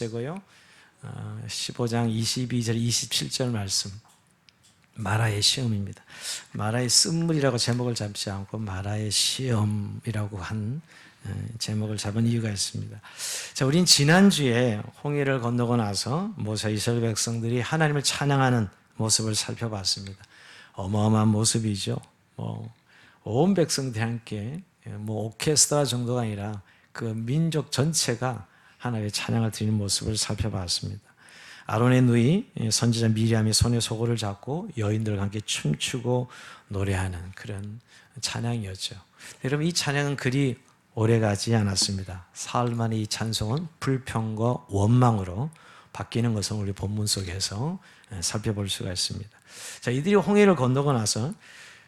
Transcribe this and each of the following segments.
되고요. 15장 22절 27절 말씀, 마라의 시험입니다. 마라의 쓴물이라고 제목을 잡지 않고 마라의 시험이라고 한 제목을 잡은 이유가 있습니다. 자, 우린 지난주에 홍해를 건너고 나서 모세 이스라엘 백성들이 하나님을 찬양하는 모습을 살펴봤습니다. 어마어마한 모습이죠. 온 백성들이 함께 오케스트라 정도가 아니라 그 민족 전체가 하나님의 찬양을 드리는 모습을 살펴봤습니다. 아론의 누이 선지자 미리암이 손에 소고를 잡고 여인들과 함께 춤추고 노래하는 그런 찬양이었죠. 여러분, 이 찬양은 그리 오래가지 않았습니다. 사흘 만에 이 찬송은 불평과 원망으로 바뀌는 것을 우리 본문 속에서 살펴볼 수가 있습니다. 자, 이들이 홍해를 건너고 나서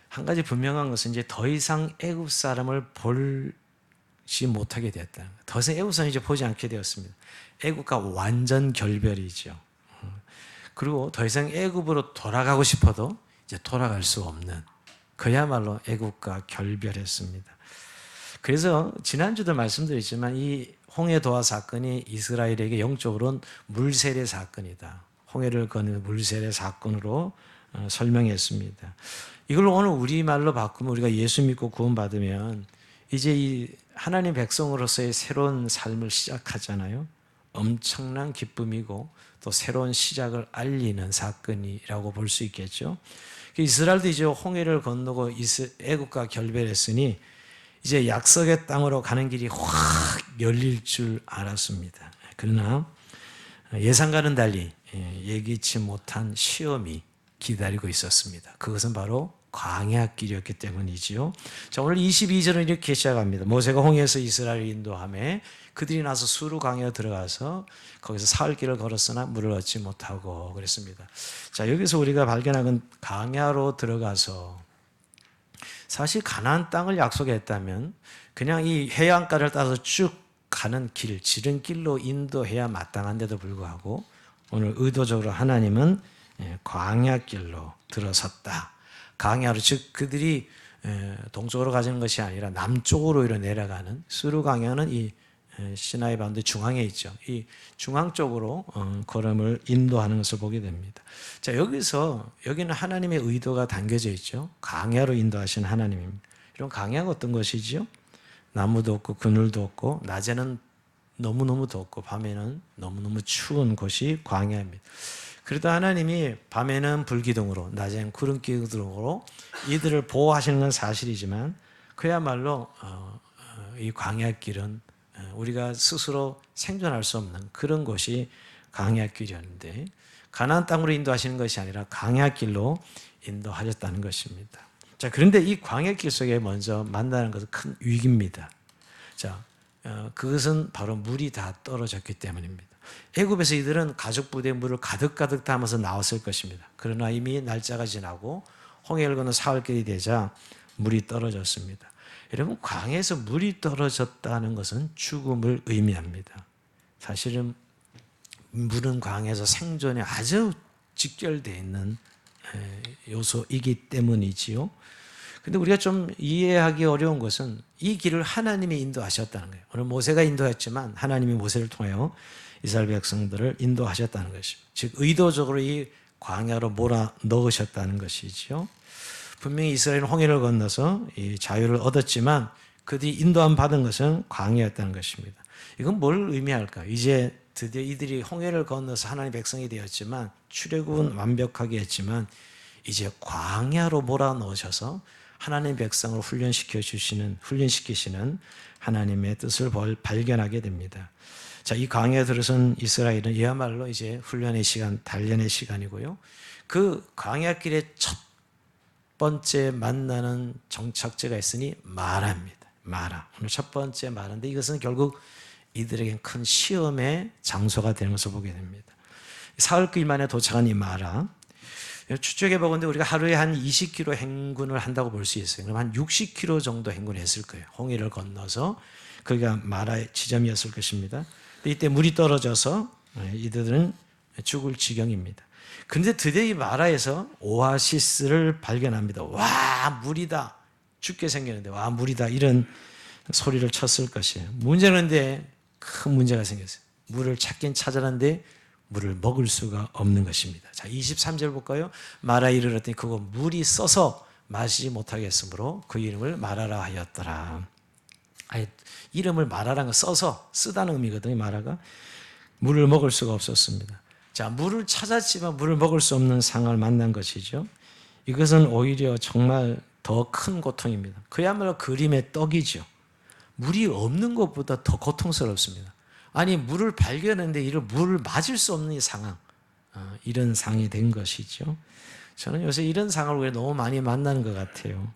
한 가지 분명한 것은 이제 더 이상 애굽 사람을 보지 못하게 되었다. 더 이상 애굽 사람을 이제 보지 않게 되었습니다. 애굽과 완전 결별이죠. 그리고 더 이상 애굽으로 돌아가고 싶어도 이제 돌아갈 수 없는, 그야말로 애굽과 결별했습니다. 그래서 지난주도 말씀드렸지만 이 홍해 도하 사건이 이스라엘에게 영적으로는 물세례 사건이다. 홍해를 거는 물세례 사건으로 설명했습니다. 이걸 오늘 우리말로 바꾸면 우리가 예수 믿고 구원받으면 이제 이 하나님 백성으로서의 새로운 삶을 시작하잖아요. 엄청난 기쁨이고 또 새로운 시작을 알리는 사건이라고 볼 수 있겠죠. 이스라엘도 이제 홍해를 건너고 애굽과 결별했으니 이제 약속의 땅으로 가는 길이 확 열릴 줄 알았습니다. 그러나 예상과는 달리 예기치 못한 시험이 기다리고 있었습니다. 그것은 바로 광야길이었기 때문이지요. 자, 오늘 22절은 이렇게 시작합니다. 모세가 홍해에서 이스라엘을 인도하며 그들이 나서 수르 광야에 들어가서 거기서 사흘 길을 걸었으나 물을 얻지 못하고 그랬습니다. 자, 여기서 우리가 발견한 광야로 들어가서 사실 가나안 땅을 약속했다면 그냥 이 해안가를 따라서 쭉 가는 길, 지름길로 인도해야 마땅한데도 불구하고 오늘 의도적으로 하나님은 광야길로 들어섰다. 광야로, 즉 그들이 동쪽으로 가는 것이 아니라 남쪽으로 내려가는 수르 광야는 이 시나이 반도 중앙에 있죠. 이 중앙 쪽으로 걸음을 인도하는 것을 보게 됩니다. 자, 여기는 하나님의 의도가 담겨져 있죠. 광야로 인도하신 하나님입니다. 이런 광야가 어떤 것이지요? 나무도 없고 그늘도 없고 낮에는 너무너무 덥고 밤에는 너무너무 추운 곳이 광야입니다. 그래도 하나님이 밤에는 불기둥으로 낮에는 구름기둥으로 이들을 보호하시는 건 사실이지만 그야말로 이 광야길은 우리가 스스로 생존할 수 없는 그런 곳이 광야길이었는데 가나안 땅으로 인도하시는 것이 아니라 광야길로 인도하셨다는 것입니다. 자, 그런데 이 광야길 속에 먼저 만나는 것은 큰 위기입니다. 자, 그것은 바로 물이 다 떨어졌기 때문입니다. 애굽에서 이들은 가죽 부대에 물을 가득 담아서 나왔을 것입니다. 그러나 이미 날짜가 지나고 홍해를 건너 사흘길이 되자 물이 떨어졌습니다. 여러분, 광야에서 물이 떨어졌다는 것은 죽음을 의미합니다. 사실은 물은 광야에서 생존에 아주 직결되어 있는 요소이기 때문이지요. 근데 우리가 좀 이해하기 어려운 것은 이 길을 하나님이 인도하셨다는 거예요. 오늘 모세가 인도했지만 하나님이 모세를 통하여 이스라엘 백성들을 인도하셨다는 것입니다. 즉 의도적으로 이 광야로 몰아 넣으셨다는 것이죠. 분명히 이스라엘은 홍해를 건너서 이 자유를 얻었지만 그들이 인도함 받은 것은 광야였다는 것입니다. 이건 뭘 의미할까? 이제 드디어 이들이 홍해를 건너서 하나님의 백성이 되었지만 출애굽은 완벽하게 했지만 이제 광야로 몰아넣으셔서 하나님의 백성을 훈련시키시는 하나님의 뜻을 발견하게 됩니다. 자, 이 광야에 들어선 이스라엘은 이야말로 이제 훈련의 시간, 단련의 시간이고요. 그 광야길의 첫 번째 만나는 정착지가 있으니 마라입니다. 마라. 오늘 첫 번째 마라인데 이것은 결국 이들에겐 큰 시험의 장소가 되는 것을 보게 됩니다. 사흘길 만에 도착한 이 마라. 추측해 보건데 우리가 하루에 한 20km 행군을 한다고 볼 수 있어요. 그럼 한 60km 정도 행군했을 거예요. 홍해를 건너서 거기가 마라의 지점이었을 것입니다. 이때 물이 떨어져서 이들은 죽을 지경입니다. 그런데 드디어 이 마라에서 오아시스를 발견합니다. 와, 물이다. 죽게 생겼는데 와, 물이다. 이런 소리를 쳤을 것이에요. 문제는 근데 큰 문제가 생겼어요. 물을 찾긴 찾아놨는데 물을 먹을 수가 없는 것입니다. 자, 23절 볼까요? 마라에 이르렀더니 그거 물이 써서 마시지 못하겠으므로 그 이름을 마라라 하였더라. 아예 이름을 마라라는 거 써서 쓰다는 의미거든요. 마라가 물을 먹을 수가 없었습니다. 자, 물을 찾았지만 물을 먹을 수 없는 상황을 만난 것이죠. 이것은 오히려 정말 더 큰 고통입니다. 그야말로 그림의 떡이죠. 물이 없는 것보다 더 고통스럽습니다. 아니 물을 발견했는데 이를 물을 맞을 수 없는 이 상황, 이런 상황이 된 것이죠. 저는 요새 이런 상황을 너무 많이 만나는 것 같아요.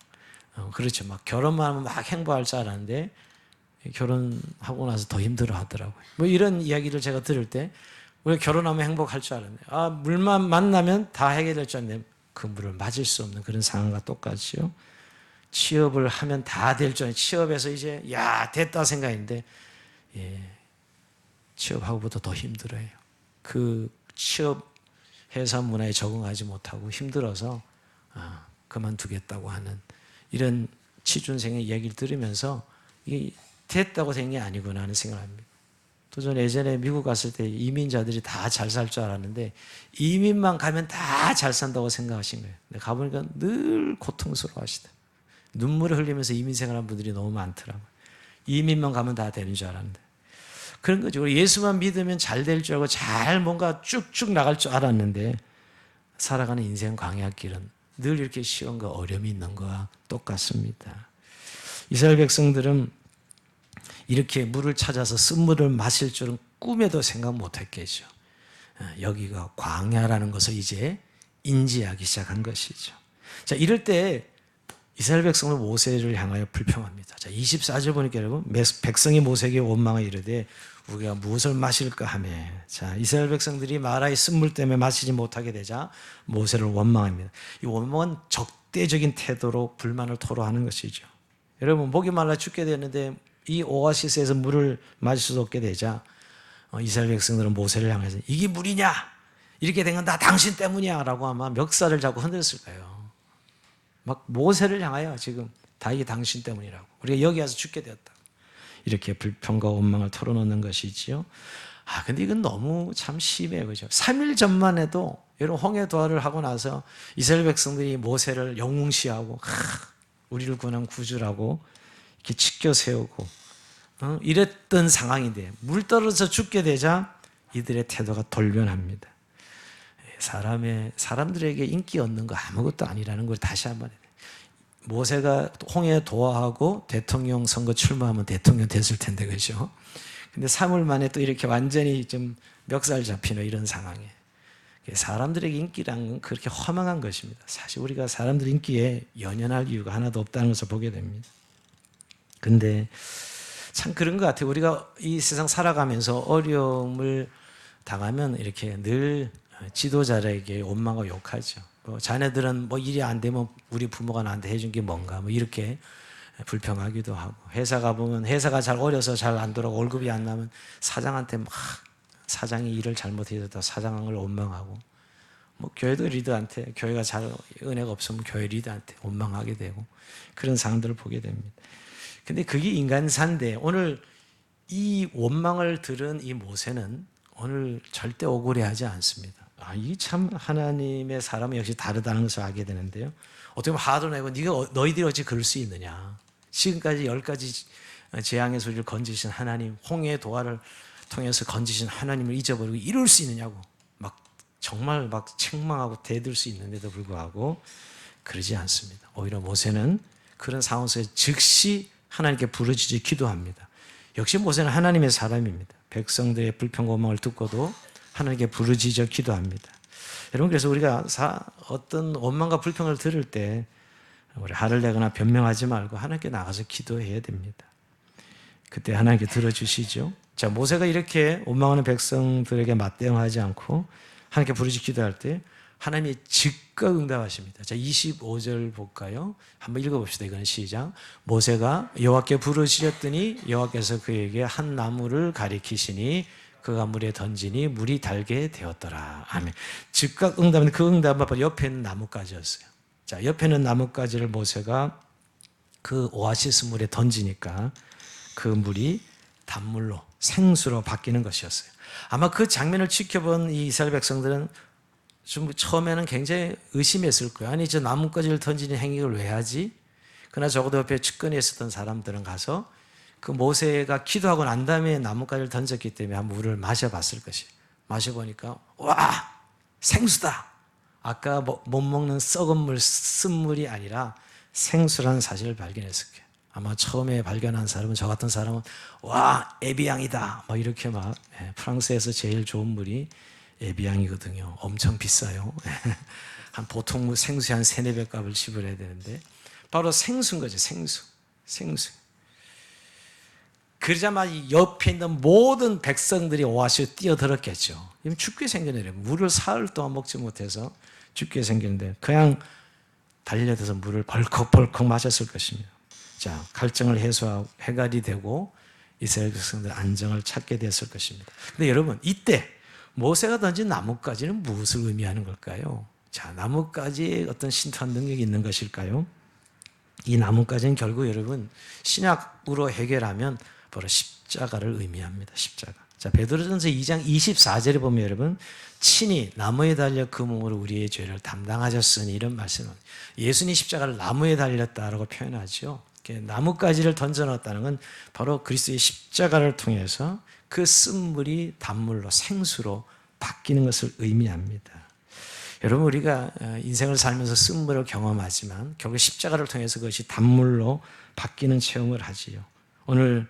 그렇죠. 막 결혼만 하면 막 행복할 줄 알았는데 결혼하고 나서 더 힘들어 하더라고요. 뭐 이런 이야기를 제가 들을 때 우리가 결혼하면 행복할 줄 알았는데 물만 만나면 다 해결될 줄 알았는데 그 물을 맞을 수 없는 그런 상황과 똑같이요. 취업을 하면 다 될 줄 알았는데 취업해서 이제 야 됐다 생각했는데 취업하고보다 더 힘들어요. 그 취업 회사 문화에 적응하지 못하고 힘들어서 그만두겠다고 하는 이런 취준생의 이야기를 들으면서 이게 됐다고 된 게 아니구나 하는 생각을 합니다. 또 저는 예전에 미국 갔을 때 이민자들이 다 잘 살 줄 알았는데 이민만 가면 다 잘 산다고 생각하신 거예요. 근데 가보니까 늘 고통스러워 하시다. 눈물을 흘리면서 이민 생활한 분들이 너무 많더라고요. 이민만 가면 다 되는 줄 알았는데. 그런 거죠. 예수만 믿으면 잘 될 줄 알고 잘 뭔가 쭉쭉 나갈 줄 알았는데 살아가는 인생 광야길은 늘 이렇게 시험과 어려움이 있는 거와 똑같습니다. 이스라엘 백성들은 이렇게 물을 찾아서 쓴물을 마실 줄은 꿈에도 생각 못했겠죠. 여기가 광야라는 것을 이제 인지하기 시작한 것이죠. 자, 이럴 때 이스라엘 백성은 모세를 향하여 불평합니다. 자, 24절 보니까 여러분, 백성이 모세에게 원망하여 이르되 우리가 무엇을 마실까 하며, 자, 이스라엘 백성들이 마라의 쓴물 때문에 마시지 못하게 되자 모세를 원망합니다. 이 원망은 적대적인 태도로 불만을 토로하는 것이죠. 여러분, 목이 말라 죽게 되는데 이 오아시스에서 물을 마실 수 없게 되자 이스라엘 백성들은 모세를 향해서 이게 물이냐? 이렇게 된 건 다 당신 때문이야 라고 아마 멱살을 잡고 흔들었을 거예요. 막 모세를 향하여 지금 다 이게 당신 때문이라고. 우리가 여기 와서 죽게 되었다. 이렇게 불평과 원망을 털어놓는 것이지요. 근데 이건 너무 참 심해요. 그죠? 3일 전만 해도 여러분 홍해 도하를 하고 나서 이스라엘 백성들이 모세를 영웅시하고 우리를 구원한 구주라고 이렇게 치켜 세우고 이랬던 상황인데 물 떨어져서 죽게 되자 이들의 태도가 돌변합니다. 사람들에게 인기 얻는 거 아무것도 아니라는 걸 다시 한번 해요. 모세가 홍해 도하하고 대통령 선거 출마하면 대통령 됐을 텐데 그죠? 근데 3월 만에 또 이렇게 완전히 좀 멱살 잡히는 이런 상황에 사람들에게 인기란 건 그렇게 허망한 것입니다. 사실 우리가 사람들 인기에 연연할 이유가 하나도 없다는 것을 보게 됩니다. 근데 참 그런 것 같아요. 우리가 이 세상 살아가면서 어려움을 당하면 이렇게 늘 지도자에게 원망하고 욕하죠. 자네들은 뭐 일이 안 되면 우리 부모가 나한테 해준 게 뭔가 뭐 이렇게 불평하기도 하고 회사 가보면 회사가 잘 어려서 잘 안 돌아가고 월급이 안 나면 사장한테 막 사장이 일을 잘못해서 사장을 원망하고 뭐 교회도 리더한테 교회가 잘 은혜가 없으면 교회 리더한테 원망하게 되고 그런 상황들을 보게 됩니다. 근데 그게 인간사인데 오늘 이 원망을 들은 이 모세는 오늘 절대 억울해하지 않습니다. 이 참 하나님의 사람은 역시 다르다는 것을 알게 되는데요. 어떻게 보면 화도 내고 너희들이 어찌 그럴 수 있느냐. 지금까지 10가지 재앙의 소리를 건지신 하나님, 홍해의 도하를 통해서 건지신 하나님을 잊어버리고 이럴 수 있느냐고 정말 책망하고 대들 수 있는데도 불구하고 그러지 않습니다. 오히려 모세는 그런 상황 속에 즉시 하나님께 부르짖어 기도합니다. 역시 모세는 하나님의 사람입니다. 백성들의 불평과 원망을 듣고도 하나님께 부르짖어 기도합니다. 여러분, 그래서 우리가 어떤 원망과 불평을 들을 때 우리 화를 내거나 변명하지 말고 하나님께 나가서 기도해야 됩니다. 그때 하나님께 들어주시죠. 자, 모세가 이렇게 원망하는 백성들에게 맞대응하지 않고 하나님께 부르짖어 기도할 때 하나님이 즉각 응답하십니다. 자, 25절 볼까요? 한번 읽어봅시다. 이건 시작. 모세가 여호와께 부르짖었더니 여호와께서 그에게 한 나무를 가리키시니 그가 물에 던지니 물이 달게 되었더라. 아멘. 즉각 응답은 그 응답은 바로 옆에 있는 나뭇가지였어요. 자, 옆에 있는 나뭇가지를 모세가 그 오아시스 물에 던지니까 그 물이 단물로 생수로 바뀌는 것이었어요. 아마 그 장면을 지켜본 이 이스라엘 백성들은 좀 처음에는 굉장히 의심했을 거예요. 아니 저 나뭇가지를 던지는 행위를 왜 하지? 그러나 적어도 옆에 측근에 있었던 사람들은 가서 그 모세가 기도하고 난 다음에 나뭇가지를 던졌기 때문에 한 물을 마셔봤을 것이에요. 마셔보니까 와 생수다. 아까 못 먹는 썩은 물, 쓴물이 아니라 생수라는 사실을 발견했을 거예요. 아마 처음에 발견한 사람은 저 같은 사람은 와 에비앙이다 막 이렇게 막 프랑스에서 제일 좋은 물이 에비앙이거든요. 엄청 비싸요. 한 보통 생수에 한 3-4배 값을 지불해야 되는데 바로 생수인 거죠. 생수. 그러자마자 옆에 있는 모든 백성들이 오아시로 뛰어들었겠죠. 죽게 생겼네요. 물을 사흘 동안 먹지 못해서 죽게 생겼는데 그냥 달려들어서 물을 벌컥벌컥 마셨을 것입니다. 자, 갈증을 해소하고 해결이 되고 이스라엘 백성들 안정을 찾게 됐을 것입니다. 근데 여러분 이때 모세가 던진 나뭇가지는 무엇을 의미하는 걸까요? 자, 나뭇가지에 어떤 신통한 능력이 있는 것일까요? 이 나뭇가지는 결국 여러분 신약으로 해결하면 바로 십자가를 의미합니다. 십자가. 자, 베드로전서 2장 24절에 보면 여러분 친히 나무에 달려 그 몸으로 우리의 죄를 담당하셨으니 이런 말씀을 예수님 십자가를 나무에 달렸다라고 표현하죠. 나뭇가지를 던져놨다는 건 바로 그리스도의 십자가를 통해서 그 쓴물이 단물로 생수로 바뀌는 것을 의미합니다. 여러분 우리가 인생을 살면서 쓴물을 경험하지만 결국 십자가를 통해서 그것이 단물로 바뀌는 체험을 하지요. 오늘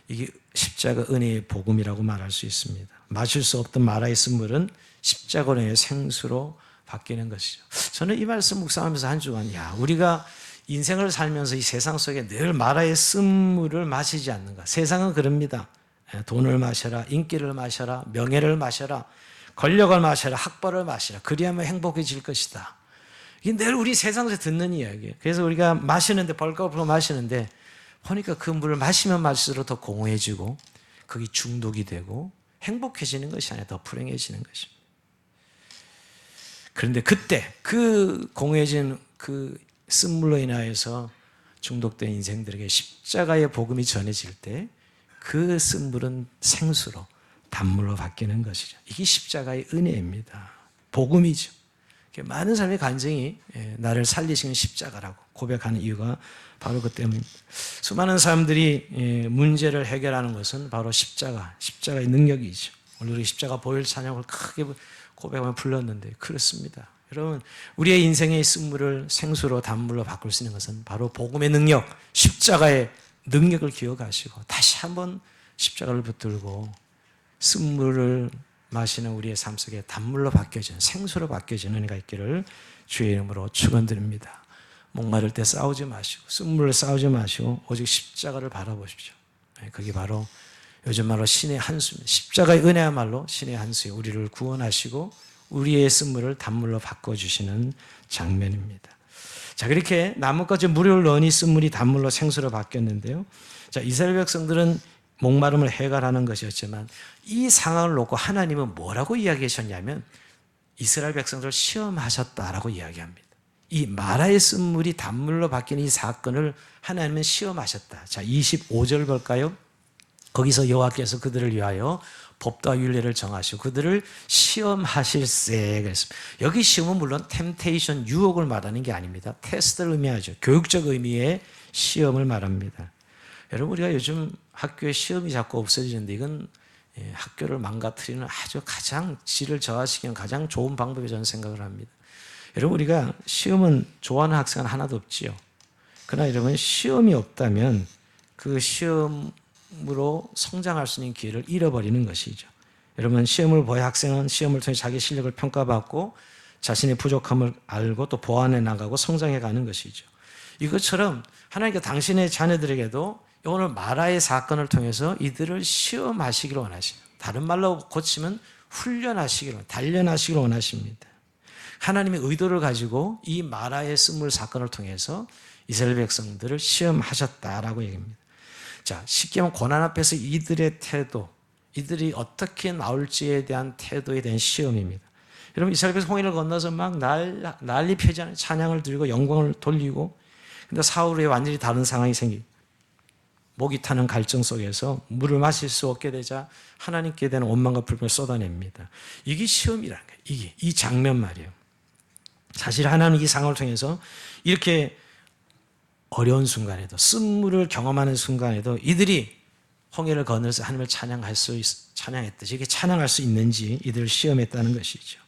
이게 십자가 은혜의 복음이라고 말할 수 있습니다. 마실 수 없던 마라의 쓴물은 십자가 은혜의 생수로 바뀌는 것이죠. 저는 이 말씀 묵상하면서 한 주간 우리가 인생을 살면서 이 세상 속에 늘 마라의 쓴물을 마시지 않는가. 세상은 그럽니다. 돈을 마셔라, 인기를 마셔라, 명예를 마셔라, 권력을 마셔라, 학벌을 마시라. 그리하면 행복해질 것이다. 이게 늘 우리 세상에서 듣는 이야기예요. 그래서 우리가 마시는데 벌컥벌컥 마시는데 보니까 그 물을 마시면 마실수록 더 공허해지고 거기 중독이 되고 행복해지는 것이 아니라 더 불행해지는 것입니다. 그런데 그때 그 공허해진 그 쓴물로 인하여서 중독된 인생들에게 십자가의 복음이 전해질 때 그 쓴물은 생수로 단물로 바뀌는 것이죠. 이게 십자가의 은혜입니다. 복음이죠. 많은 사람의 간증이 나를 살리시는 십자가라고 고백하는 이유가 바로 그 때문입니다. 수많은 사람들이 문제를 해결하는 것은 바로 십자가의 능력이죠. 오늘 우리 십자가 보혈 찬양을 크게 고백하며 불렀는데 그렇습니다. 여러분 우리의 인생의 쓴물을 생수로 단물로 바꿀 수 있는 것은 바로 복음의 능력, 십자가의 능력을 기억하시고 다시 한번 십자가를 붙들고 쓴물을 마시는 우리의 삶 속에 단물로 바뀌어지는 생수로 바뀌어지는 은혜가 있기를 주의 이름으로 축원드립니다. 목마를 때 싸우지 마시고 쓴물을 싸우지 마시고 오직 십자가를 바라보십시오. 그게 바로 요즘 말로 신의 한수입니다. 십자가의 은혜야말로 신의 한수에 우리를 구원하시고 우리의 쓴물을 단물로 바꿔주시는 장면입니다. 자, 그렇게 나뭇가지 물을 넣으니 쓴물이 단물로 생수로 바뀌었는데요. 자, 이스라엘 백성들은 목마름을 해결하는 것이었지만 이 상황을 놓고 하나님은 뭐라고 이야기하셨냐면 이스라엘 백성들을 시험하셨다라고 이야기합니다. 이 마라의 쓴물이 단물로 바뀌는 이 사건을 하나님은 시험하셨다. 자, 25절 볼까요? 거기서 여호와께서 그들을 위하여 법도와 율례를 정하시고 그들을 시험하실세 그랬습니다. 여기 시험은 물론 템테이션, 유혹을 말하는 게 아닙니다. 테스트를 의미하죠. 교육적 의미의 시험을 말합니다. 여러분 우리가 요즘 학교에 시험이 자꾸 없어지는데 이건 학교를 망가뜨리는 아주 가장 질을 저하시키는 가장 좋은 방법이 저는 생각을 합니다. 여러분 우리가 시험은 좋아하는 학생은 하나도 없지요. 그러나 여러분 시험이 없다면 그 시험으로 성장할 수 있는 기회를 잃어버리는 것이죠. 여러분 시험을 보여 학생은 시험을 통해 자기 실력을 평가받고 자신의 부족함을 알고 또 보완해 나가고 성장해 가는 것이죠. 이것처럼 하나님께 당신의 자녀들에게도 오늘 마라의 사건을 통해서 이들을 시험하시기를 원하십니다. 다른 말로 고치면 훈련하시기를, 단련하시기를 원하십니다. 하나님의 의도를 가지고 이 마라의 쓴물 사건을 통해서 이스라엘 백성들을 시험하셨다라고 얘기합니다. 자, 쉽게 말하면 고난 앞에서 이들의 태도, 이들이 어떻게 나올지에 대한 태도에 대한 시험입니다. 여러분 이스라엘 백성 홍해를 건너서 막 난리 펴지 찬양을 드리고 영광을 돌리고 근데 사울의 완전히 다른 상황이 생깁니다. 목이 타는 갈증 속에서 물을 마실 수 없게 되자 하나님께 대한 원망과 불평을 쏟아냅니다. 이게 시험이라는 거예요. 이 장면 말이에요. 사실 하나님은 이 상황을 통해서 이렇게 어려운 순간에도, 쓴물을 경험하는 순간에도 이들이 홍해를 건너서 하나님을 찬양했듯이 이게 찬양할 수 있는지 이들을 시험했다는 것이죠.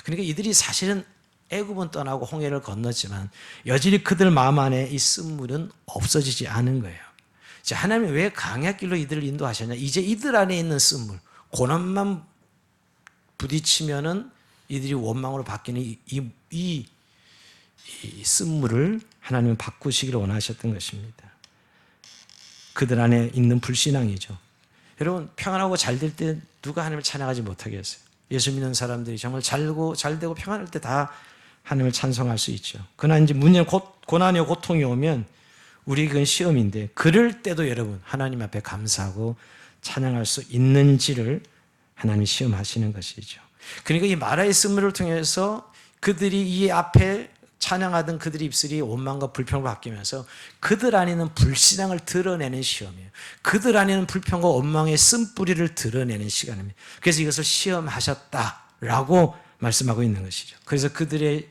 그러니까 이들이 사실은 애굽은 떠나고 홍해를 건넜지만 여전히 그들 마음 안에 이 쓴물은 없어지지 않은 거예요. 하나님이 왜 광야길로 이들을 인도하셨냐? 이제 이들 안에 있는 쓴물, 고난만 부딪히면은 이들이 원망으로 바뀌는 이 쓴물을 하나님은 바꾸시기를 원하셨던 것입니다. 그들 안에 있는 불신앙이죠. 여러분, 평안하고 잘 될 때 누가 하나님을 찬양하지 못하겠어요? 예수 믿는 사람들이 정말 잘 되고 평안할 때 다 하나님을 찬송할 수 있죠. 그러나 이제 문제는 고난이고 고통이 오면 우리 그건 시험인데, 그럴 때도 여러분 하나님 앞에 감사하고 찬양할 수 있는지를 하나님이 시험하시는 것이죠. 그러니까 이 마라의 쓴물을 통해서 그들이 이 앞에 찬양하던 그들의 입술이 원망과 불평으로 바뀌면서 그들 안에 있는 불신앙을 드러내는 시험이에요. 그들 안에 있는 불평과 원망의 쓴뿌리를 드러내는 시간입니다. 그래서 이것을 시험하셨다라고 말씀하고 있는 것이죠. 그래서 그들의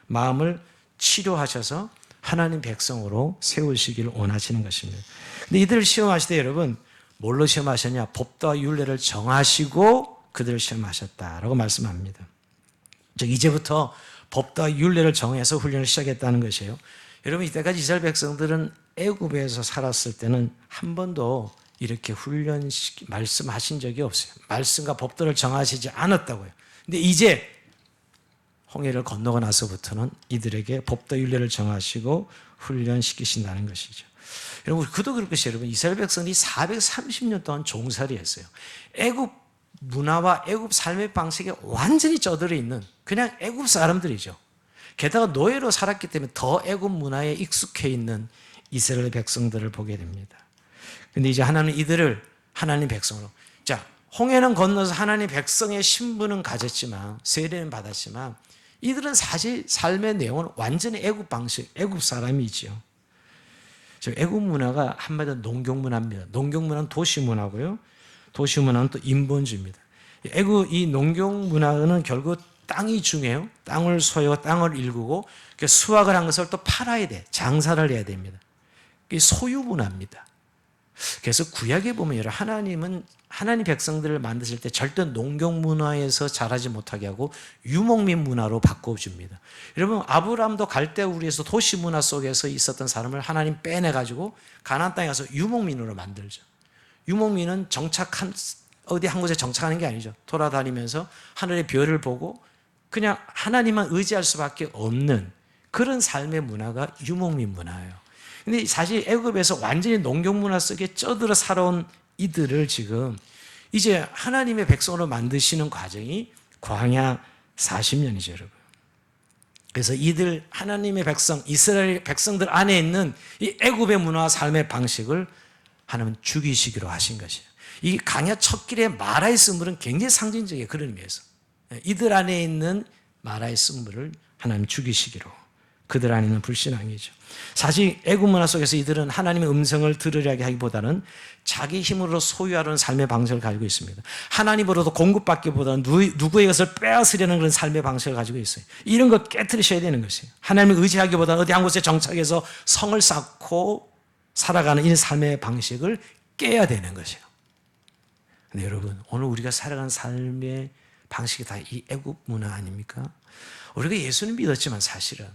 마음을 치료하셔서 하나님 백성으로 세우시기를 원하시는 것입니다. 근데 이들을 시험하실 때 여러분 뭘로 시험하셨냐? 법도와 율례를 정하시고 그들을 시험하셨다라고 말씀합니다. 즉 이제부터 법도와 율례를 정해서 훈련을 시작했다는 것이에요. 여러분, 이때까지 이스라엘 백성들은 애굽에서 살았을 때는 한 번도 이렇게 말씀하신 적이 없어요. 말씀과 법도를 정하시지 않았다고요. 근데 이제 홍해를 건너고 나서부터는 이들에게 법도 율례를 정하시고 훈련시키신다는 것이죠. 여러분, 그도 그럴 것이 여러분, 이스라엘 백성들이 430년 동안 종살이 했어요. 애굽 문화와 애굽 삶의 방식에 완전히 쩌들어 있는 그냥 애굽 사람들이죠. 게다가 노예로 살았기 때문에 더 애굽 문화에 익숙해 있는 이스라엘 백성들을 보게 됩니다. 근데 이제 하나님은 이들을 하나님 백성으로, 자, 홍해는 건너서 하나님 백성의 신분은 가졌지만, 세례는 받았지만 이들은 사실 삶의 내용은 완전히 애굽 방식, 애굽 사람이지요. 애굽 문화가 한마디로 농경 문화입니다. 농경 문화는 도시 문화고요. 도시 문화는 또 인본주의입니다. 애굽 이 농경 문화는 결국 땅이 중요해요. 땅을 소유하고 땅을 일구고 수확을 한 것을 또 팔아야 돼. 장사를 해야 됩니다. 이게 소유 문화입니다. 그래서 구약에 보면 하나님은 하나님 백성들을 만드실 때 절대 농경 문화에서 자라지 못하게 하고 유목민 문화로 바꿔줍니다. 여러분, 아브라함도 갈대우리에서 도시 문화 속에서 있었던 사람을 하나님 빼내가지고 가나안 땅에 가서 유목민으로 만들죠. 유목민은 어디 한 곳에 정착하는 게 아니죠. 돌아다니면서 하늘의 별을 보고 그냥 하나님만 의지할 수밖에 없는 그런 삶의 문화가 유목민 문화예요. 근데 사실 애굽에서 완전히 농경 문화 속에 쩌들어 살아온 이들을 지금 이제 하나님의 백성으로 만드시는 과정이 광야 40년이죠, 여러분. 그래서 이들 하나님의 백성, 이스라엘 백성들 안에 있는 이 애굽의 문화와 삶의 방식을 하나님은 죽이시기로 하신 것이에요. 이 광야 첫 길의 마라의 쓴물은 굉장히 상징적이에요. 그런 의미에서 이들 안에 있는 마라의 쓴물을 하나님 죽이시기로, 그들 안에 있는 불신앙이죠. 사실 애굽 문화 속에서 이들은 하나님의 음성을 들으려 하기보다는 자기 힘으로 소유하려는 삶의 방식을 가지고 있습니다. 하나님으로도 공급받기보다는 누구의 것을 빼앗으려는 그런 삶의 방식을 가지고 있어요. 이런 거 깨트리셔야 되는 것이에요. 하나님을 의지하기보다는 어디 한 곳에 정착해서 성을 쌓고 살아가는 이 삶의 방식을 깨야 되는 것이에요. 근데 여러분, 오늘 우리가 살아가는 삶의 방식이 다 이 애굽 문화 아닙니까? 우리가 예수는 믿었지만 사실은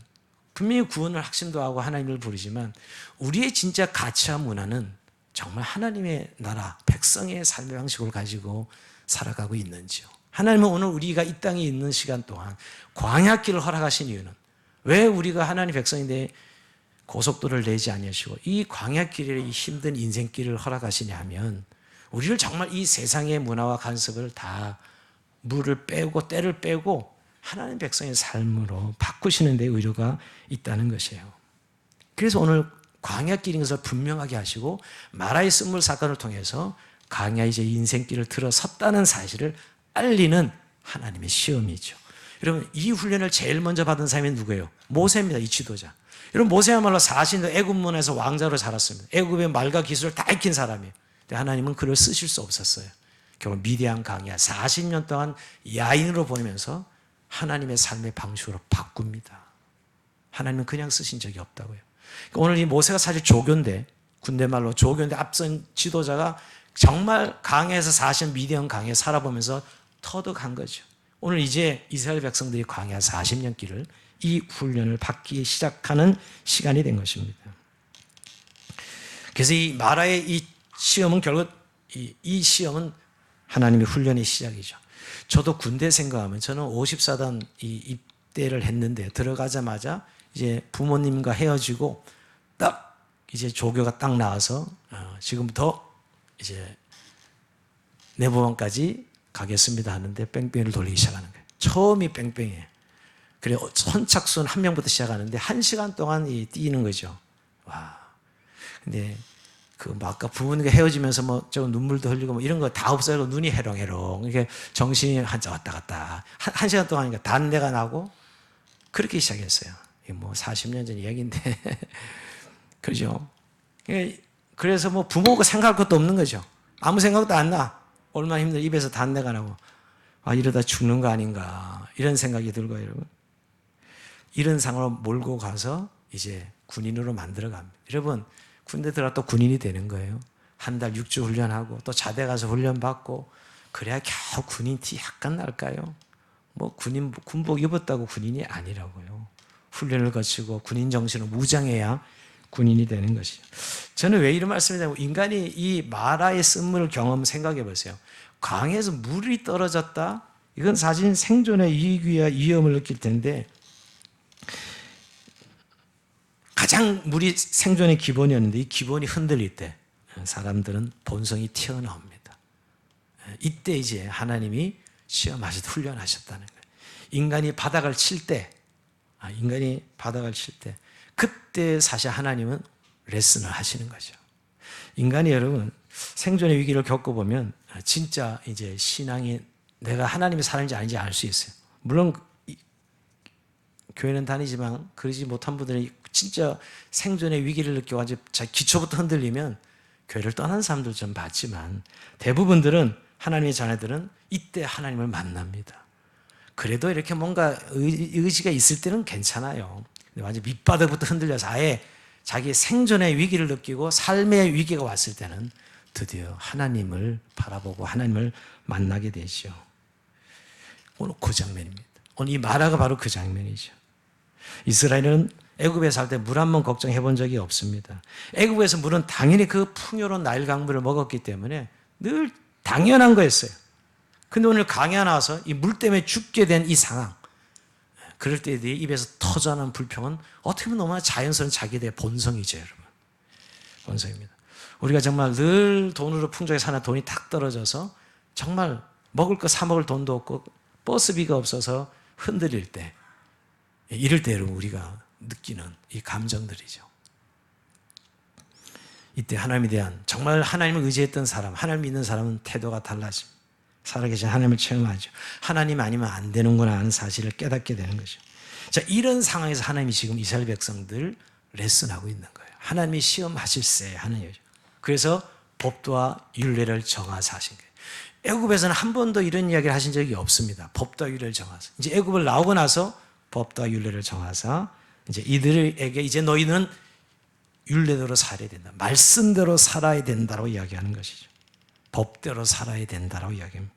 분명히 구원을 확신도 하고 하나님을 부르지만 우리의 진짜 가치와 문화는 정말 하나님의 나라, 백성의 삶의 방식을 가지고 살아가고 있는지요. 하나님은 오늘 우리가 이 땅에 있는 시간 동안 광야길을 허락하신 이유는, 왜 우리가 하나님 백성인데 고속도로를 내지 아니하시고 이 광야길의 힘든 인생길을 허락하시냐 하면, 우리를 정말 이 세상의 문화와 간섭을 다 물을 빼고 때를 빼고 하나님 백성의 삶으로 바꾸시는 데 의료가 있다는 것이에요. 그래서 오늘 광야길인 것을 분명하게 하시고 마라의 쓴물 사건을 통해서 광야 이제 인생길을 들어섰다는 사실을 알리는 하나님의 시험이죠. 여러분, 이 훈련을 제일 먼저 받은 사람이 누구예요? 모세입니다. 이 지도자. 여러분 모세야말로 40년 애굽문에서 왕자로 자랐습니다. 애굽의 말과 기술을 다 익힌 사람이에요. 근데 하나님은 그를 쓰실 수 없었어요. 결국 미디안 강야 40년 동안 야인으로 보내면서 하나님의 삶의 방식으로 바꿉니다. 하나님은 그냥 쓰신 적이 없다고요. 오늘 이 모세가 사실 조교인데, 군대 말로 조교인데 앞선 지도자가 정말 강야에서 40년 미디안 강야에 살아보면서 터득한 거죠. 오늘 이제 이스라엘 백성들이 광야 40년 길을 이 훈련을 받기 시작하는 시간이 된 것입니다. 그래서 이 마라의 이 시험은 결국 이 시험은 하나님의 훈련의 시작이죠. 저도 군대 생각하면 저는 54단 입대를 했는데 들어가자마자 이제 부모님과 헤어지고 딱 이제 조교가 딱 나와서 지금부터 이제 내부원까지 가겠습니다 하는데 뺑뺑이를 돌리기 시작하는 거예요. 처음이 뺑뺑이에요. 그래 선착순 한 명부터 시작하는데 1시간 동안 뛰는 거죠. 와. 근데 아까 부모님과 헤어지면서 좀 눈물도 흘리고 이런 거 다 없어요. 눈이 해롱해롱. 이게 정신이 한자 왔다 갔다. 1시간 동안 하니까 단내가 나고 그렇게 시작했어요. 이게 40년 전 이야기인데. 그죠? 그래서 부모가 생각할 것도 없는 거죠. 아무 생각도 안 나. 얼마나 힘들어. 입에서 단내가 나고. 이러다 죽는 거 아닌가. 이런 생각이 들고요, 여러분. 이런 상황을 몰고 가서 이제 군인으로 만들어 갑니다. 여러분, 군대 들어가 또 군인이 되는 거예요. 한 달 6주 훈련하고 또 자대 가서 훈련받고 그래야 겨우 군인 티 약간 날까요? 군복 입었다고 군인이 아니라고요. 훈련을 거치고 군인 정신을 무장해야 군인이 되는 것이죠. 저는 왜 이런 말씀을 드냐면 인간이 이 마라의 쓴물 경험 생각해 보세요. 강에서 물이 떨어졌다? 이건 사실 생존의 위기와 위험을 느낄 텐데 가장 물이 생존의 기본이었는데 이 기본이 흔들릴 때 사람들은 본성이 튀어나옵니다. 이때 이제 하나님이 시험하시듯 훈련하셨다는 거예요. 인간이 바닥을 칠 때 그때 사실 하나님은 레슨을 하시는 거죠. 인간이 여러분 생존의 위기를 겪어보면 진짜 이제 신앙이 내가 하나님의 사람인지 아닌지 알 수 있어요. 물론 교회는 다니지만 그러지 못한 분들이 진짜 생존의 위기를 느껴가지고 기초부터 흔들리면 교회를 떠난 사람들 좀 봤지만 대부분들은 하나님의 자녀들은 이때 하나님을 만납니다. 그래도 이렇게 뭔가 의지가 있을 때는 괜찮아요. 근데 완전 밑바닥부터 흔들려서 아예 자기 생존의 위기를 느끼고 삶의 위기가 왔을 때는 드디어 하나님을 바라보고 하나님을 만나게 되죠. 오늘 그 장면입니다. 오늘 이 마라가 바로 그 장면이죠. 이스라엘은 애굽에 살 때 물 한 번 걱정해 본 적이 없습니다. 애굽에서 물은 당연히 그 풍요로운 나일 강물을 먹었기 때문에 늘 당연한 거였어요. 근데 오늘 강에 나와서 이 물 때문에 죽게 된 이 상황, 그럴 때 입에서 터져나오는 불평은 어떻게 보면 너무나 자연스러운 자기들의 본성이죠, 여러분. 본성입니다. 우리가 정말 늘 돈으로 풍족하게 사는 돈이 탁 떨어져서 정말 먹을 거 사 먹을 돈도 없고 버스비가 없어서 흔들릴 때, 이럴 때 여러분 우리가 느끼는 이 감정들이죠. 이때 하나님에 대한 정말 하나님을 의지했던 사람, 하나님 믿는 사람은 태도가 달라집니다. 살아계신 하나님을 체험하죠. 하나님 아니면 안 되는구나 하는 사실을 깨닫게 되는 거죠. 자, 이런 상황에서 하나님이 지금 이스라엘 백성들 레슨하고 있는 거예요. 하나님이 시험하실세 하는 거죠. 그래서 법도와 율례를 정하사 하신 거예요. 애굽에서는 한 번도 이런 이야기를 하신 적이 없습니다. 법도와 율례를 정하사. 이제 애굽을 나오고 나서 법도와 율례를 정하사 이제 이들에게 이제 너희는 율례대로 살아야 된다. 말씀대로 살아야 된다고 이야기하는 것이죠. 법대로 살아야 된다고 이야기합니다.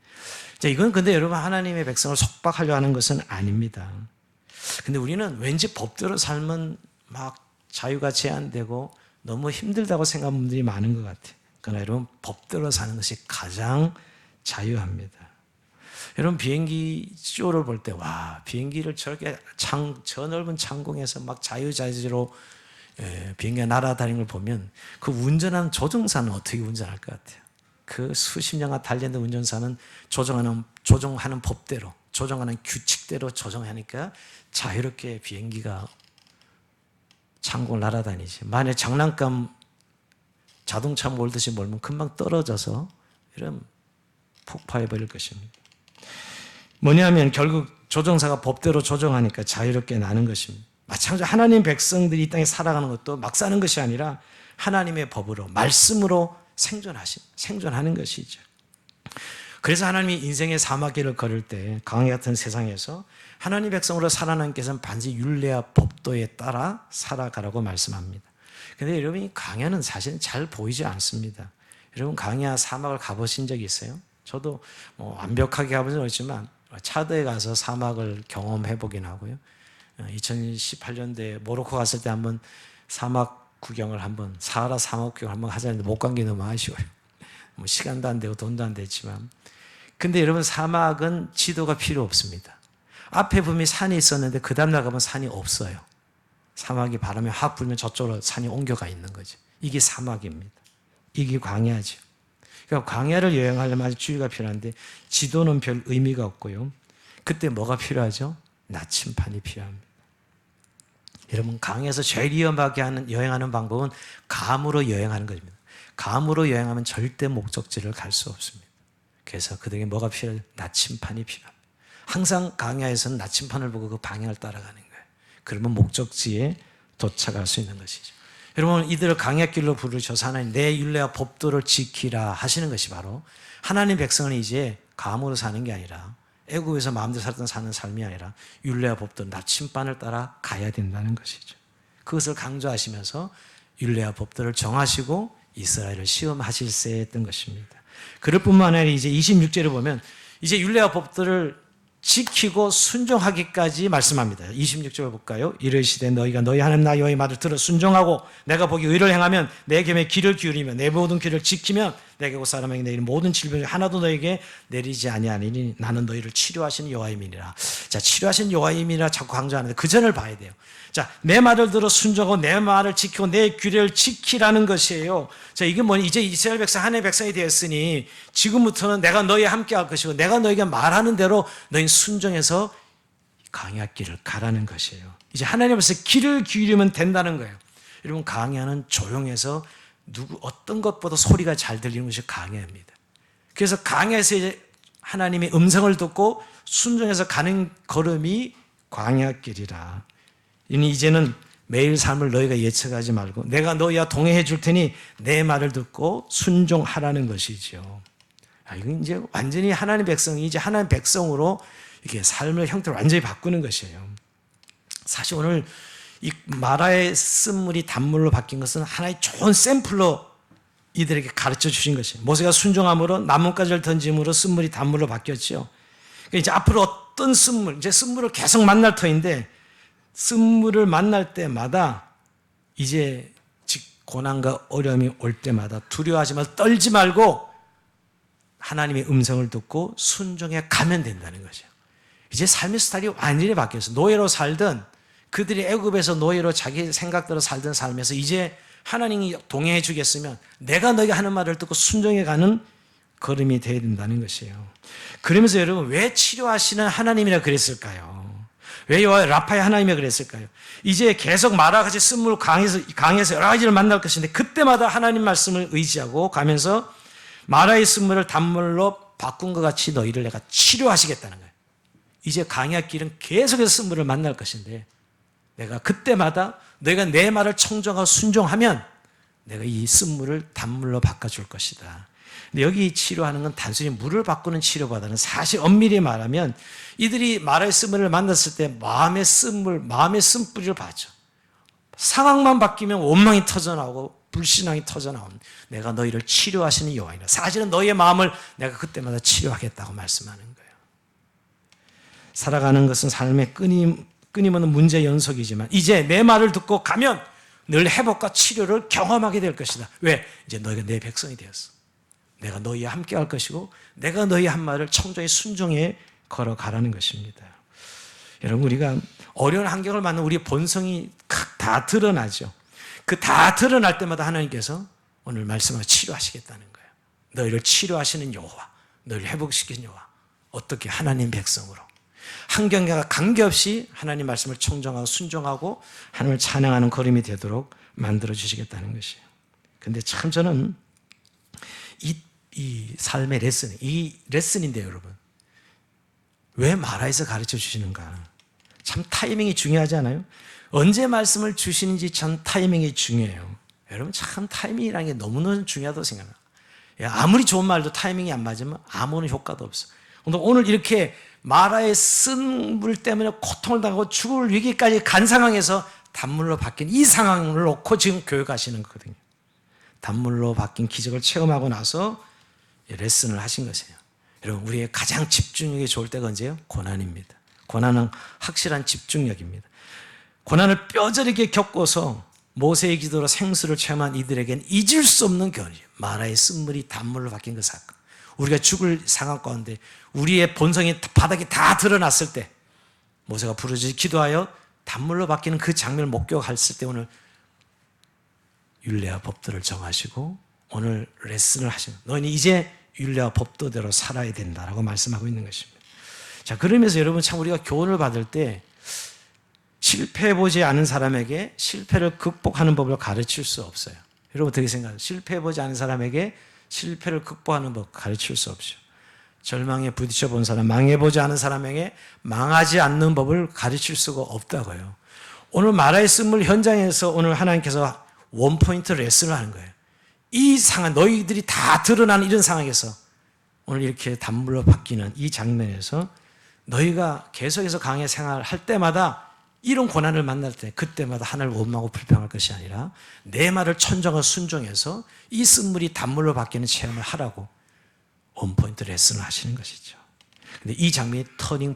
자, 이건 근데 여러분 하나님의 백성을 속박하려 하는 것은 아닙니다. 근데 우리는 왠지 법대로 살면 막 자유가 제한되고 너무 힘들다고 생각하는 분들이 많은 것 같아요. 그러나 여러분 법대로 사는 것이 가장 자유합니다. 여러분 비행기 쇼를 볼 때 와 비행기를 저렇게 저 넓은 창공에서 막 자유자재로 비행기가 날아다니는 걸 보면 그 운전하는 조종사는 어떻게 운전할 것 같아요? 그 수십 년간 단련된 운전사는 조종하는 법대로 조종하는 규칙대로 조종하니까 자유롭게 비행기가 창공을 날아다니지. 만약에 장난감 자동차 몰듯이 몰면 금방 떨어져서 이런 폭파해버릴 것입니다. 뭐냐면 결국 조종사가 법대로 조종하니까 자유롭게 나는 것입니다. 마찬가지로 하나님 백성들이 이 땅에 살아가는 것도 막 사는 것이 아니라 하나님의 법으로, 말씀으로 생존하는 것이죠. 그래서 하나님이 인생의 사막길을 걸을 때 광야 같은 세상에서 하나님 백성으로 살아나는 께서는 반드시 율례와 법도에 따라 살아가라고 말씀합니다. 그런데 여러분, 이 광야는 사실은 잘 보이지 않습니다. 여러분, 광야 사막을 가보신 적이 있어요? 저도 완벽하게 가보진 않지만 차드에 가서 사막을 경험해 보긴 하고요. 2018년도에 모로코 갔을 때 한번 사막 구경을 사하라 사막 구경을 한번 하자는데 못 간 게 너무 아쉬워요. 시간도 안 되고 돈도 안 됐지만. 근데 여러분, 사막은 지도가 필요 없습니다. 앞에 분명히 산이 있었는데 그 다음날 가면 산이 없어요. 사막이 바람이 확 불면 저쪽으로 산이 옮겨가 있는 거죠. 이게 사막입니다. 이게 광야죠. 그러니까 광야를 여행하려면 아주 주의가 필요한데 지도는 별 의미가 없고요. 그때 뭐가 필요하죠? 나침판이 필요합니다. 여러분, 강에서 제일 위험하게 여행하는 방법은 감으로 여행하는 것입니다. 감으로 여행하면 절대 목적지를 갈 수 없습니다. 그래서 그들에게 뭐가 필요해요? 나침판이 필요합니다. 항상 강야에서는 나침판을 보고 그 방향을 따라가는 거예요. 그러면 목적지에 도착할 수 있는 것이죠. 여러분, 이들을 강야길로 부르셔서 하나님 내 율례와 법도를 지키라 하시는 것이 바로 하나님 백성은 이제 감으로 사는 게 아니라 애국에서 마음대로 살던 사는 삶이 아니라 율례와 법도, 나침반을 따라 가야 된다는 것이죠. 그것을 강조하시면서 율례와 법도를 정하시고 이스라엘을 시험하실세 했던 것입니다. 그럴 뿐만 아니라 이제 26절을 보면 이제 율례와 법도를 지키고 순종하기까지 말씀합니다. 26절 볼까요? 이르시되 너희가 너희 하나님 나 여호와의 말을 들어 순종하고 내가 보기 의를 행하면 내 겸에 귀를 기울이며 내 모든 길을 지키면 내게 곧 사람에게 내리는 모든 질병이 하나도 너에게 내리지 아니하리니 나는 너희를 치료하시는 여호와임이니라. 자, 치료하시는 여호와임이니라 자꾸 강조하는데 그 전을 봐야 돼요. 자, 내 말을 들어 순종하고 내 말을 지키고 내 규례를 지키라는 것이에요. 자, 이게 뭐니? 이제 이스라엘 백성, 하나님의 백성이 되었으니 지금부터는 내가 너희와 함께 할 것이고 내가 너희가 말하는 대로 너희는 순종해서 광야길을 가라는 것이에요. 이제 하나님 앞에서 귀를 기울이면 된다는 거예요. 여러분, 광야는 조용해서 어떤 것보다 소리가 잘 들리는 것이 광야입니다. 그래서 광야에서 이제 하나님의 음성을 듣고 순종해서 가는 걸음이 광야길이라. 이제는 매일 삶을 너희가 예측하지 말고 내가 너희와 동행해 줄 테니 내 말을 듣고 순종하라는 것이죠. 이건 이제 완전히 하나님 백성이 이제 하나님 백성으로 이렇게 삶의 형태를 완전히 바꾸는 것이에요. 사실 오늘 이 마라의 쓴물이 단물로 바뀐 것은 하나의 좋은 샘플로 이들에게 가르쳐 주신 것이에요. 모세가 순종함으로 나뭇가지를 던짐으로 쓴물이 단물로 바뀌었죠. 그러니까 이제 앞으로 어떤 쓴물, 이제 쓴물을 계속 만날 터인데 쓴물을 만날 때마다 이제 고난과 어려움이 올 때마다 두려워하지 말고 떨지 말고 하나님의 음성을 듣고 순종해 가면 된다는 거죠. 이제 삶의 스타일이 완전히 바뀌었어요. 노예로 살던 그들이 애굽에서 노예로 자기 생각대로 살던 삶에서 이제 하나님이 동행해 주겠으면 내가 너희가 하는 말을 듣고 순종해 가는 걸음이 되어야 된다는 것이에요. 그러면서 여러분, 왜 치료하시는 하나님이라 그랬을까요? 왜 라파의 하나님이 그랬을까요? 이제 계속 마라같이 쓴물 강에서 여러 가지를 만날 것인데 그때마다 하나님 말씀을 의지하고 가면서 마라의 쓴물을 단물로 바꾼 것 같이 너희를 내가 치료하시겠다는 거예요. 이제 광야길은 계속해서 쓴물을 만날 것인데 내가 그때마다 너희가 내 말을 청정하고 순종하면 내가 이 쓴물을 단물로 바꿔줄 것이다. 근데 여기 치료하는 건 단순히 물을 바꾸는 치료보다는 사실 엄밀히 말하면 이들이 마라의 쓴물을 만났을 때 마음의 쓴뿌리를 봤죠. 상황만 바뀌면 원망이 터져나오고 불신앙이 터져나오는 내가 너희를 치료하시는 여호와이라. 사실은 너희의 마음을 내가 그때마다 치료하겠다고 말씀하는 거예요. 살아가는 것은 삶의 끊임없는 문제 연속이지만 이제 내 말을 듣고 가면 늘 회복과 치료를 경험하게 될 것이다. 왜? 이제 너희가 내 백성이 되었어. 내가 너희와 함께 할 것이고 내가 너희 한 말을 청정히 순종해 걸어가라는 것입니다. 여러분, 우리가 어려운 환경을 만난 우리의 본성이 다 드러나죠. 그 다 드러날 때마다 하나님께서 오늘 말씀을 치료하시겠다는 거예요. 너희를 치료하시는 여호와, 너희를 회복시키는 여호와. 어떻게? 하나님 백성으로. 환경과 관계없이 하나님 말씀을 청정하고 순종하고 하나님을 찬양하는 걸음이 되도록 만들어 주시겠다는 것이에요. 근데 참 저는 이 삶의 레슨인데 여러분, 왜 마라에서 가르쳐 주시는가? 참 타이밍이 중요하지 않아요? 언제 말씀을 주시는지 참 타이밍이 중요해요. 여러분 참 타이밍이라는 게 너무너무 중요하다고 생각합니다. 아무리 좋은 말도 타이밍이 안 맞으면 아무런 효과도 없어. 오늘 이렇게 마라의 쓴 물 때문에 고통을 당하고 죽을 위기까지 간 상황에서 단물로 바뀐 이 상황을 놓고 지금 교회 가시는 거거든요. 단물로 바뀐 기적을 체험하고 나서 레슨을 하신 것이에요. 여러분 우리의 가장 집중력이 좋을 때가 언제예요? 고난입니다. 고난은 확실한 집중력입니다. 고난을 뼈저리게 겪고서 모세의 기도로 생수를 체험한 이들에게는 잊을 수 없는 경험이에요. 마라의 쓴물이 단물로 바뀐 그 사건. 우리가 죽을 상황 가운데 우리의 본성이 바닥에 다 드러났을 때 모세가 부르짖어 기도하여 단물로 바뀌는 그 장면을 목격했을 때 오늘 율례와 법도를 정하시고 오늘 레슨을 하시는 너희는 이제 율례와 법도대로 살아야 된다라고 말씀하고 있는 것입니다. 자, 그러면서 여러분 참 우리가 교훈을 받을 때 실패해보지 않은 사람에게 실패를 극복하는 법을 가르칠 수 없어요. 여러분 어떻게 생각하세요? 실패해보지 않은 사람에게 실패를 극복하는 법 가르칠 수 없죠. 절망에 부딪혀 본 사람, 망해보지 않은 사람에게 망하지 않는 법을 가르칠 수가 없다고요. 오늘 마라의 쓴물 현장에서 오늘 하나님께서 원포인트 레슨을 하는 거예요. 이 상황, 너희들이 다 드러나는 이런 상황에서 오늘 이렇게 단물로 바뀌는 이 장면에서 너희가 계속해서 강의 생활할 때마다 이런 고난을 만날 때 그때마다 하나님을 원망하고 불평할 것이 아니라 내 말을 천정하고 순종해서 이 쓴물이 단물로 바뀌는 체험을 하라고 원포인트 레슨을 하시는 것이죠. 근데 이 장면이 터닝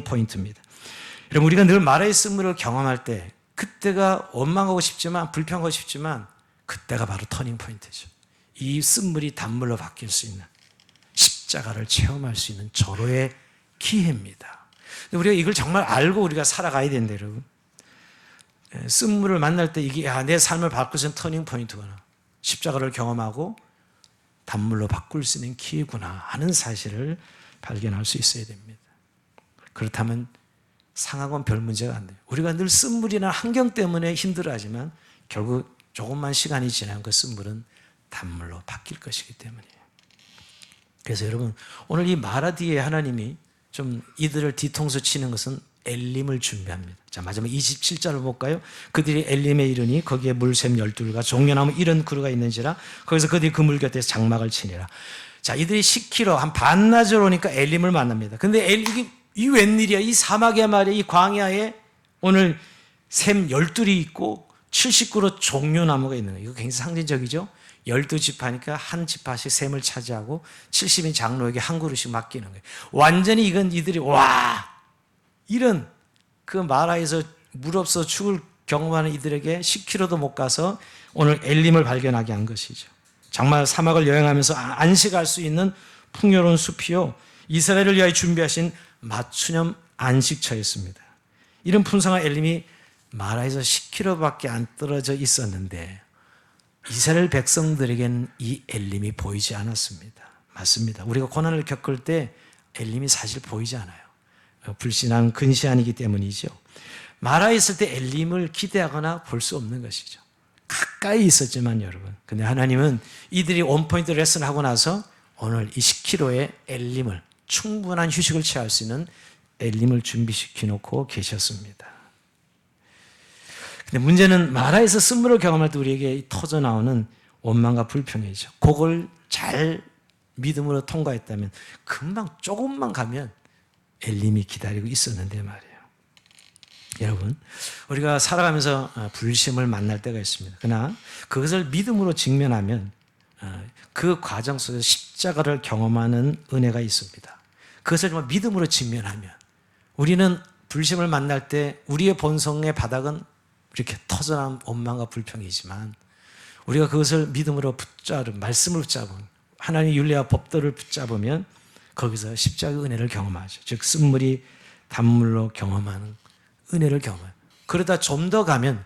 포인트입니다. 여러분 우리가 늘 마라의 쓴물을 경험할 때 그때가 원망하고 싶지만 불평하고 싶지만 그때가 바로 터닝 포인트죠. 이 쓴물이 단물로 바뀔 수 있는 십자가를 체험할 수 있는 절호의 기회입니다. 우리가 이걸 정말 알고 우리가 살아가야 되는데 여러분 쓴물을 만날 때 이게 내 삶을 바꿀 수 있는 터닝 포인트구나, 십자가를 경험하고 단물로 바꿀 수 있는 기회구나 하는 사실을 발견할 수 있어야 됩니다. 그렇다면 상황은 별 문제가 안 돼요. 우리가 늘 쓴물이나 환경 때문에 힘들어하지만 결국 조금만 시간이 지나면 그 쓴물은 단물로 바뀔 것이기 때문이에요. 그래서 여러분 오늘 이 마라 뒤에 하나님이 좀 이들을 뒤통수 치는 것은 엘림을 준비합니다. 자, 마지막 27절을 볼까요? 그들이 엘림에 이르니 거기에 물샘 12가 종려나무 이런 그루가 있는지라 거기서 그들이 그 물 곁에서 장막을 치니라. 자, 이들이 10km 한 반나절 오니까 엘림을 만납니다. 근데 이 웬일이야? 이 사막의 말이야, 이 광야에 오늘 샘 12이 있고 70그루 종려나무가 있는 거예요. 이거 굉장히 상징적이죠? 12지파니까 한 지파씩 샘을 차지하고 70인 장로에게 한 그루씩 맡기는 거예요. 완전히 이건 이들이 이런 그 마라에서 물 없어 죽을 경험하는 이들에게 10km도 못 가서 오늘 엘림을 발견하게 한 것이죠. 정말 사막을 여행하면서 안식할 수 있는 풍요로운 숲이요 이스라엘을 위하여 준비하신 맞춤형 안식처였습니다. 이런 풍성한 엘림이 마라에서 10km밖에 안 떨어져 있었는데 이스라엘 백성들에게는 이 엘림이 보이지 않았습니다. 맞습니다. 우리가 고난을 겪을 때 엘림이 사실 보이지 않아요. 불신앙 근시안이기 때문이죠. 마라에 있을 때 엘림을 기대하거나 볼 수 없는 것이죠. 가까이 있었지만 여러분, 근데 하나님은 이들이 원포인트 레슨하고 나서 오늘 이 10km의 엘림을 충분한 휴식을 취할 수 있는 엘림을 준비시켜 놓고 계셨습니다. 근데 문제는 마라에서 쓴물을 경험할 때 우리에게 터져 나오는 원망과 불평이죠. 그걸 잘 믿음으로 통과했다면 금방 조금만 가면 엘림이 기다리고 있었는데 말이에요. 여러분, 우리가 살아가면서 불심을 만날 때가 있습니다. 그러나 그것을 믿음으로 직면하면 그 과정 속에서 십자가를 경험하는 은혜가 있습니다. 그것을 정말 믿음으로 직면하면 우리는 불심을 만날 때 우리의 본성의 바닥은 이렇게 터져나온 원망과 불평이지만 우리가 그것을 믿음으로 말씀을 붙잡은 하나님의 율례와 법도를 붙잡으면 거기서 십자가의 은혜를 경험하죠. 즉 쓴물이 단물로 경험하는 은혜를 경험해요. 그러다 좀 더 가면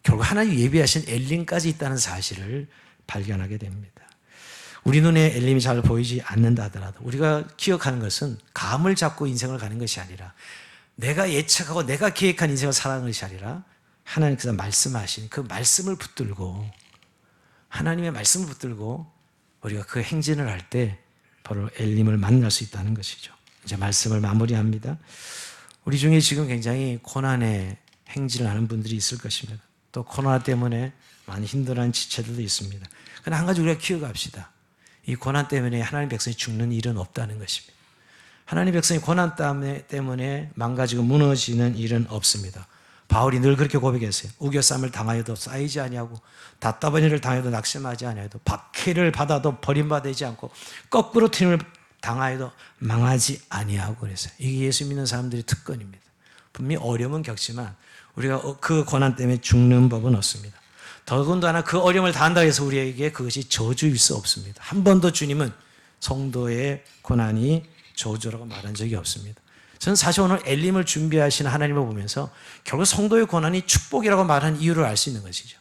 결국 하나님 예비하신 엘림까지 있다는 사실을 발견하게 됩니다. 우리 눈에 엘림이 잘 보이지 않는다 하더라도 우리가 기억하는 것은 감을 잡고 인생을 가는 것이 아니라 내가 예측하고 내가 계획한 인생을 살아가는 것이 아니라 하나님께서 말씀하신 그 말씀을 붙들고 하나님의 말씀을 붙들고 우리가 그 행진을 할 때 바로 엘림을 만날 수 있다는 것이죠. 이제 말씀을 마무리합니다. 우리 중에 지금 굉장히 고난의 행진을 하는 분들이 있을 것입니다. 또 코로나 때문에 많이 힘들어하는 지체들도 있습니다. 그러나 한 가지 우리가 기억합시다. 이 고난 때문에 하나님 백성이 죽는 일은 없다는 것입니다. 하나님 백성이 고난 때문에 망가지고 무너지는 일은 없습니다. 바울이 늘 그렇게 고백했어요. 우겨쌈을 당하여도 쌓이지 아니하고 답답한 일을 당해도 낙심하지 아니하여도 박해를 받아도 버림받지 않고 거꾸로 튀김을 당하여도 망하지 아니하고 그랬어요. 이게 예수 믿는 사람들의 특권입니다. 분명히 어려움은 겪지만 우리가 그 고난 때문에 죽는 법은 없습니다. 더군다나 그 어려움을 당한다고 해서 우리에게 그것이 저주일 수 없습니다. 한 번도 주님은 성도의 고난이 저주라고 말한 적이 없습니다. 저는 사실 오늘 엘림을 준비하시는 하나님을 보면서 결국 성도의 고난이 축복이라고 말하는 이유를 알 수 있는 것이죠.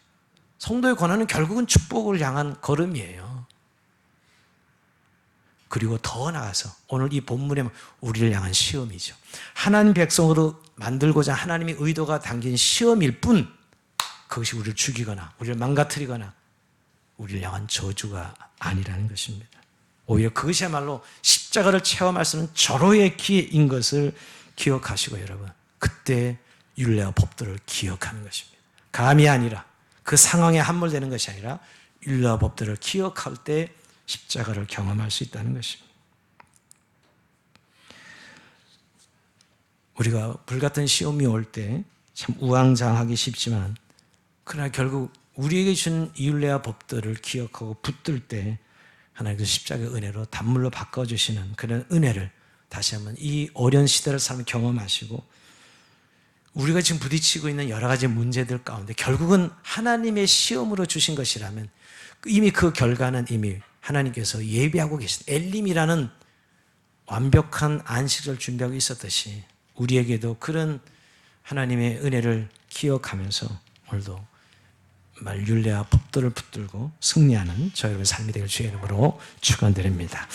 성도의 고난은 결국은 축복을 향한 걸음이에요. 그리고 더 나아가서 오늘 이 본문에 우리를 향한 시험이죠. 하나님 백성으로 만들고자 하나님의 의도가 담긴 시험일 뿐 그것이 우리를 죽이거나 우리를 망가뜨리거나 우리를 향한 저주가 아니라는 것입니다. 오히려 그것이야말로 십자가를 체험할 수 있는 절호의 기회인 것을 기억하시고 여러분 그때 율례와 법도를 기억하는 것입니다. 감이 아니라 그 상황에 함몰되는 것이 아니라 율례와 법도를 기억할 때 십자가를 경험할 수 있다는 것입니다. 우리가 불같은 시험이 올 때 참 우왕좌왕하기 쉽지만 그러나 결국 우리에게 준 율례와 법도를 기억하고 붙들 때 하나님께서 십자가의 은혜로 단물로 바꿔주시는 그런 은혜를 다시 한번 이 어려운 시대를 삶을 경험하시고 우리가 지금 부딪히고 있는 여러 가지 문제들 가운데 결국은 하나님의 시험으로 주신 것이라면 이미 그 결과는 이미 하나님께서 예비하고 계신 엘림이라는 완벽한 안식을 준비하고 있었듯이 우리에게도 그런 하나님의 은혜를 기억하면서 오늘도 율례와 법도를 붙들고 승리하는 저희 삶이 되길 주의 이름으로 축원드립니다.